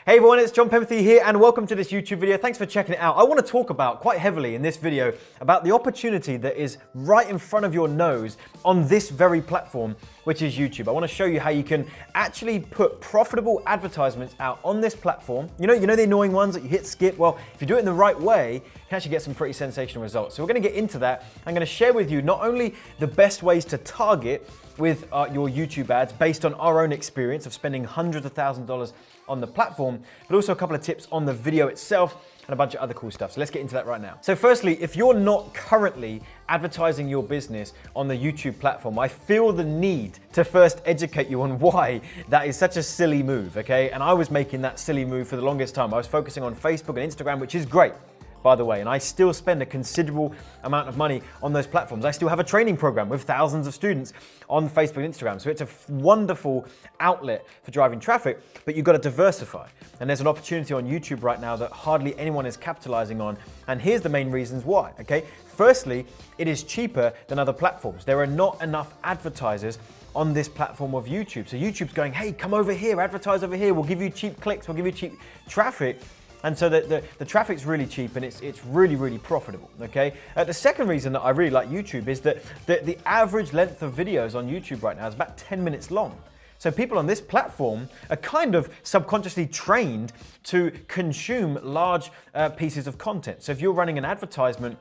Hey everyone, it's Penberthy here and welcome to this YouTube video. Thanks for checking it out. I want to talk about quite heavily in this video about the opportunity that is right in front of your nose on this very platform, which is YouTube. I want to show you how you can actually put profitable advertisements out on this platform. You know the annoying ones that you hit skip? Well, if you do it in the right way, you can actually get some pretty sensational results. So we're going to get into that. I'm going to share with you not only the best ways to target with your YouTube ads based on our own experience of spending hundreds of thousands of dollars on the platform, but also a couple of tips on the video itself and a bunch of other cool stuff. So let's get into that right now. So firstly, if you're not currently advertising your business on the YouTube platform, I feel the need to first educate you on why that is such a silly move, okay? And I was making that silly move for the longest time. I was focusing on Facebook and Instagram, which is great, by the way, and I still spend a considerable amount of money on those platforms. I still have a training program with thousands of students on Facebook and Instagram, so it's a wonderful outlet for driving traffic, but you've got to diversify. And there's an opportunity on YouTube right now that hardly anyone is capitalizing on, and here's the main reasons why, okay? Firstly, it is cheaper than other platforms. There are not enough advertisers on this platform of YouTube. So YouTube's going, hey, come over here, advertise over here, we'll give you cheap clicks, we'll give you cheap traffic. And so the traffic's really cheap and it's really, really profitable, okay? The second reason that I really like YouTube is that the average length of videos on YouTube right now is about 10 minutes long. So people on this platform are kind of subconsciously trained to consume large pieces of content. So if you're running an advertisement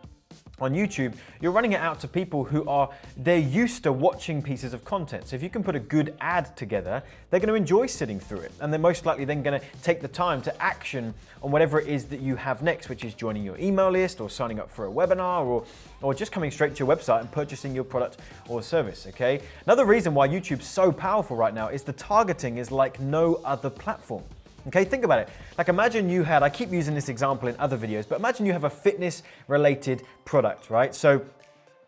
on YouTube, you're running it out to people they're used to watching pieces of content. So if you can put a good ad together, they're going to enjoy sitting through it. And they're most likely then going to take the time to action on whatever it is that you have next, which is joining your email list or signing up for a webinar or just coming straight to your website and purchasing your product or service, okay? Another reason why YouTube's so powerful right now is the targeting is like no other platform. Okay, think about it. Like imagine you had, I keep using this example in other videos, but imagine you have a fitness related product, right? So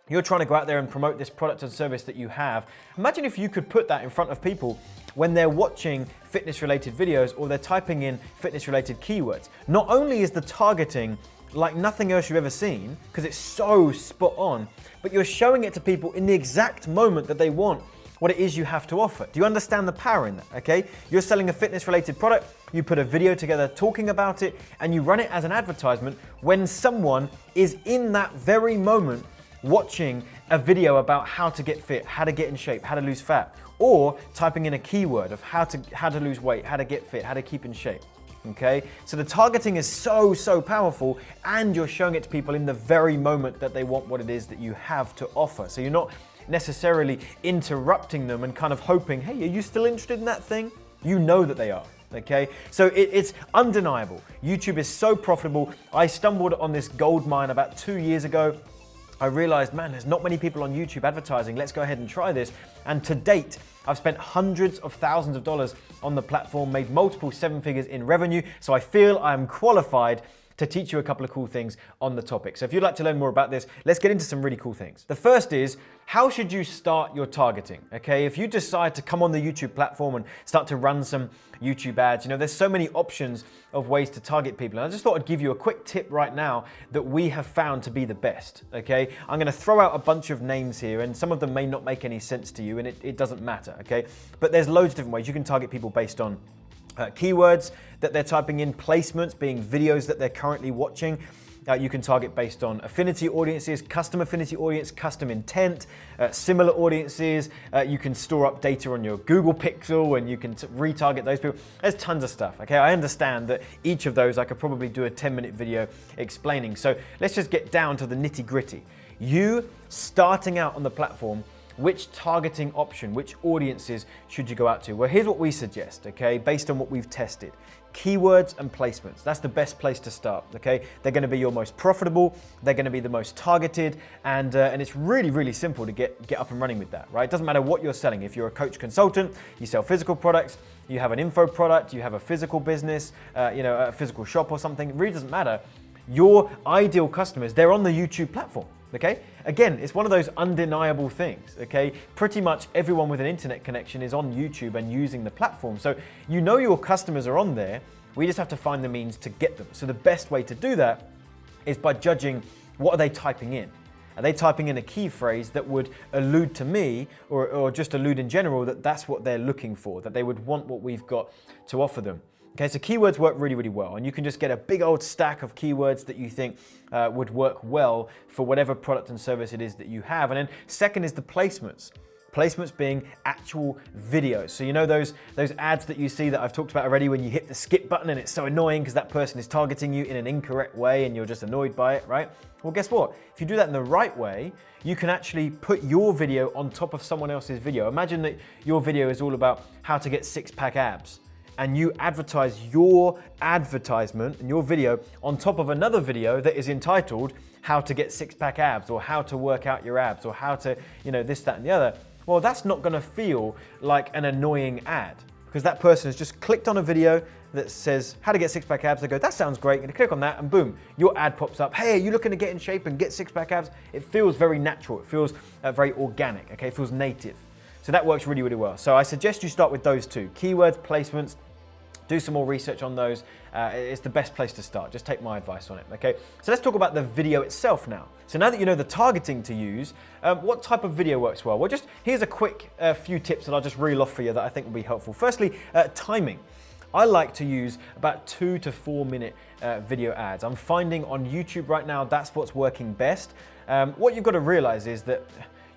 you're trying to go out there and promote this product and service that you have. Imagine if you could put that in front of people when they're watching fitness related videos or they're typing in fitness related keywords. Not only is the targeting like nothing else you've ever seen, because it's so spot on, but you're showing it to people in the exact moment that they want what it is you have to offer. Do you understand the power in that, okay? You're selling a fitness related product, you put a video together talking about it, and you run it as an advertisement when someone is in that very moment watching a video about how to get fit, how to get in shape, how to lose fat, or typing in a keyword of how to lose weight, how to get fit, how to keep in shape. Okay, so the targeting is so powerful, and you're showing it to people in the very moment that they want what it is that you have to offer. So you're not necessarily interrupting them and kind of hoping, hey, are you still interested in that thing? You know that they are. Okay, so it's undeniable. YouTube is so profitable. I stumbled on this gold mine about 2 years ago. I realized, man, there's not many people on YouTube advertising. Let's go ahead and try this. And to date, I've spent hundreds of thousands of dollars on the platform, made multiple 7 figures in revenue. So I feel I'm qualified to teach you a couple of cool things on the topic. So if you'd like to learn more about this, let's get into some really cool things. The first is, how should you start your targeting? Okay, if you decide to come on the YouTube platform and start to run some YouTube ads, there's so many options of ways to target people. And I just thought I'd give you a quick tip right now that we have found to be the best, okay? I'm gonna throw out a bunch of names here, and some of them may not make any sense to you, and it doesn't matter, okay? But there's loads of different ways you can target people based on keywords that they're typing in, placements being videos that they're currently watching. You can target based on affinity audiences, custom affinity audience, custom intent, similar audiences. You can store up data on your Google Pixel and you can retarget those people. There's tons of stuff, okay? I understand that each of those I could probably do a 10-minute video explaining. So let's just get down to the nitty-gritty. You starting out on the platform, which targeting option, which audiences should you go out to? Well, here's what we suggest, okay, based on what we've tested. Keywords and placements, that's the best place to start, okay? They're gonna be your most profitable, they're gonna be the most targeted, and it's really, really simple to get up and running with that, right? It doesn't matter what you're selling. If you're a coach consultant, you sell physical products, you have an info product, you have a physical business, a physical shop or something, it really doesn't matter. Your ideal customers, they're on the YouTube platform. Okay? Again, it's one of those undeniable things, okay? Pretty much everyone with an internet connection is on YouTube and using the platform. So your customers are on there. We just have to find the means to get them. So the best way to do that is by judging what are they typing in. Are they typing in a key phrase that would allude to me or just allude in general that that's what they're looking for, that they would want what we've got to offer them? Okay, so keywords work really, really well, and you can just get a big old stack of keywords that you think would work well for whatever product and service it is that you have. And then second is the placements. Placements being actual videos. So you know those ads that you see that I've talked about already when you hit the skip button and it's so annoying because that person is targeting you in an incorrect way and you're just annoyed by it, right? Well, guess what? If you do that in the right way, you can actually put your video on top of someone else's video. Imagine that your video is all about how to get six-pack abs, and you advertise your advertisement and your video on top of another video that is entitled how to get six-pack abs, or how to work out your abs, or how to, this, that, and the other. Well, that's not gonna feel like an annoying ad, because that person has just clicked on a video that says how to get six-pack abs. They go, that sounds great. And they click on that and boom, your ad pops up. Hey, are you looking to get in shape and get six-pack abs? It feels very natural. It feels very organic, okay? It feels native. So that works really, really well. So I suggest you start with those two, keywords, placements. Do some more research on those. It's the best place to start. Just take my advice on it, okay? So let's talk about the video itself now. So now that you know the targeting to use, what type of video works well? Well, here's a quick few tips that I'll just reel off for you that I think will be helpful. Firstly, timing. I like to use about 2 to 4 minute video ads. I'm finding on YouTube right now, that's what's working best. What you've got to realize is that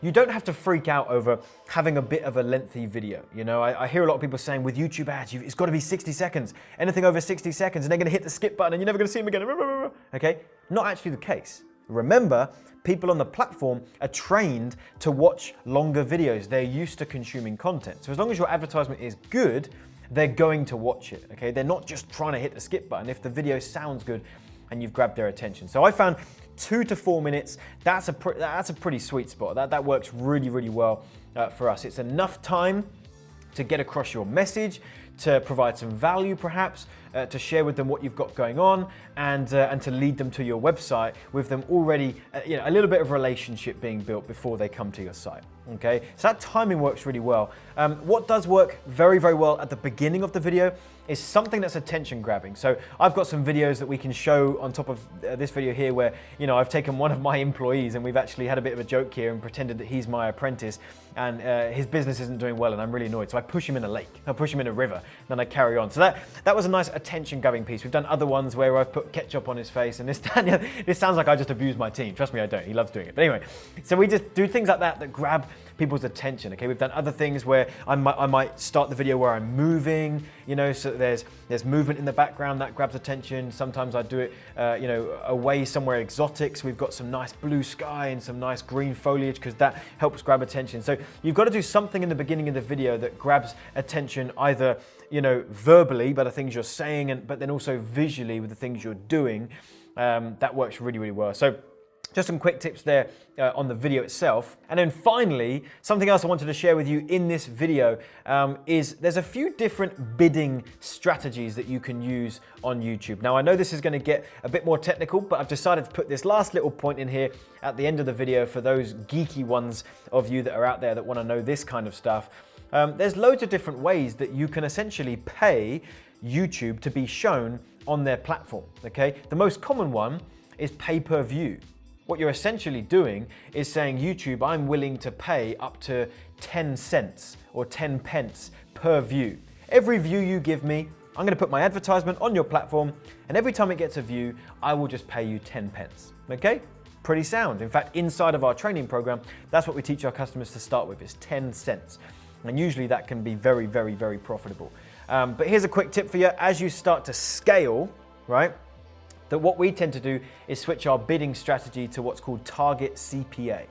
you don't have to freak out over having a bit of a lengthy video. I hear a lot of people saying with YouTube ads, it's got to be 60 seconds. Anything over 60 seconds and they're going to hit the skip button and you're never going to see them again. Okay, not actually the case. Remember, people on the platform are trained to watch longer videos. They're used to consuming content. So as long as your advertisement is good, they're going to watch it, okay? They're not just trying to hit the skip button if the video sounds good and you've grabbed their attention. So I found 2 to 4 minutes, that's a pretty sweet spot. That works really, really well for us. It's enough time to get across your message, to provide some value perhaps, to share with them what you've got going on, and to lead them to your website with them already, a little bit of relationship being built before they come to your site. Okay, so that timing works really well. What does work very, very well at the beginning of the video is something that's attention grabbing. So I've got some videos that we can show on top of this video here where, I've taken one of my employees and we've actually had a bit of a joke here and pretended that he's my apprentice and his business isn't doing well and I'm really annoyed. So I push him in a lake, I push him in a river, then I carry on. So that was a nice attention grabbing piece. We've done other ones where I've put ketchup on his face and this sounds like I just abuse my team. Trust me, I don't. He loves doing it. But anyway, so we just do things like that grab people's attention. Okay, we've done other things where I might start the video where I'm moving, so there's movement in the background that grabs attention. Sometimes I do it, away somewhere exotic. So we've got some nice blue sky and some nice green foliage because that helps grab attention. So you've got to do something in the beginning of the video that grabs attention, either verbally by the things you're saying, but then also visually with the things you're doing. That works really, really well. So just some quick tips there on the video itself. And then finally, something else I wanted to share with you in this video is there's a few different bidding strategies that you can use on YouTube. Now, I know this is going to get a bit more technical, but I've decided to put this last little point in here at the end of the video for those geeky ones of you that are out there that want to know this kind of stuff. There's loads of different ways that you can essentially pay YouTube to be shown on their platform, okay? The most common one is pay-per-view. What you're essentially doing is saying, YouTube, I'm willing to pay up to 10 cents or 10 pence per view. Every view you give me, I'm going to put my advertisement on your platform, and every time it gets a view, I will just pay you 10 pence. Okay? Pretty sound. In fact, inside of our training program, that's what we teach our customers to start with, is 10 cents. And usually that can be very, very, very profitable. But here's a quick tip for you. As you start to scale, right? That what we tend to do is switch our bidding strategy to what's called target CPA.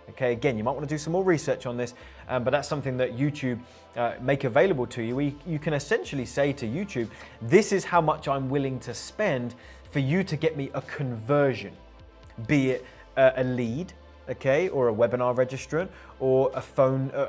Okay, again, you might want to do some more research on this, but that's something that YouTube make available to you. You can essentially say to YouTube, this is how much I'm willing to spend for you to get me a conversion, be it a lead, okay, or a webinar registrant, or a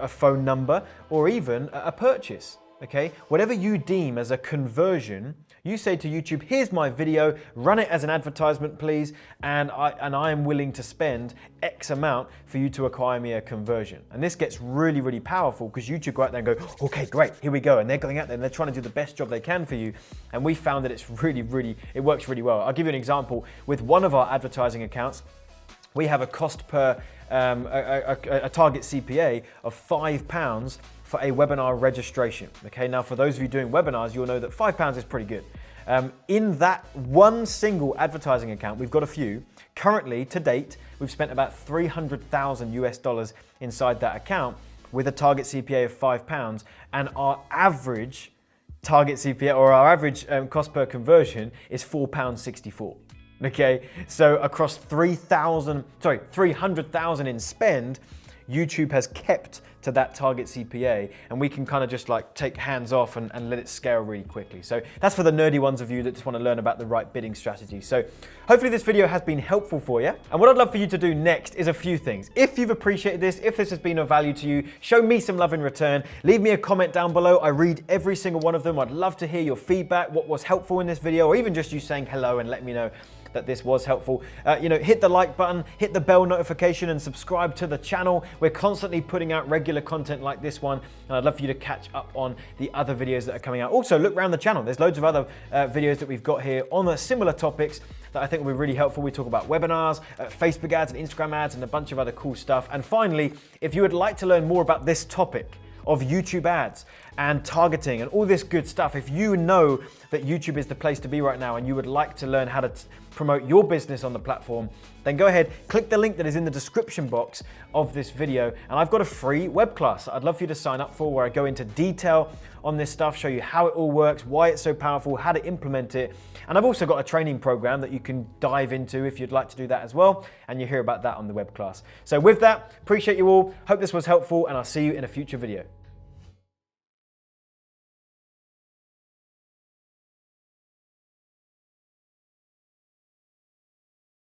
phone number, or even a purchase. Okay, whatever you deem as a conversion, you say to YouTube, here's my video, run it as an advertisement, please, and I am willing to spend X amount for you to acquire me a conversion. And this gets really, really powerful because YouTube go out there and go, okay, great, here we go. And they're going out there and they're trying to do the best job they can for you. And we found that it works really well. I'll give you an example with one of our advertising accounts. we have a cost per, a target CPA of £5 for a webinar registration. Okay, now for those of you doing webinars, you'll know that £5 is pretty good. In that one single advertising account, we've got a few. Currently, to date, we've spent about $300,000 inside that account with a target CPA of £5, and our average target CPA, or our average cost per conversion, is £4.64. Okay, so across 300,000 in spend, YouTube has kept to that target CPA, and we can kind of just like take hands off and let it scale really quickly. So that's for the nerdy ones of you that just want to learn about the right bidding strategy. So hopefully this video has been helpful for you. And what I'd love for you to do next is a few things. If you've appreciated this, if this has been of value to you, show me some love in return. Leave me a comment down below. I read every single one of them. I'd love to hear your feedback, what was helpful in this video, or even just you saying hello and let me know that this was helpful. Hit the like button, hit the bell notification, and subscribe to the channel. We're constantly putting out regular content like this one, and I'd love for you to catch up on the other videos that are coming out. Also, look around the channel. There's loads of other videos that we've got here on similar topics that I think will be really helpful. We talk about webinars, Facebook ads and Instagram ads, and a bunch of other cool stuff. And finally, if you would like to learn more about this topic of YouTube ads and targeting and all this good stuff, if you know that YouTube is the place to be right now and you would like to learn how to promote your business on the platform, then go ahead, click the link that is in the description box of this video, and I've got a free web class I'd love for you to sign up for, where I go into detail on this stuff, show you how it all works, why it's so powerful, how to implement it. And I've also got a training program that you can dive into if you'd like to do that as well, and you hear about that on the web class. So with that, appreciate you all, hope this was helpful, and I'll see you in a future video.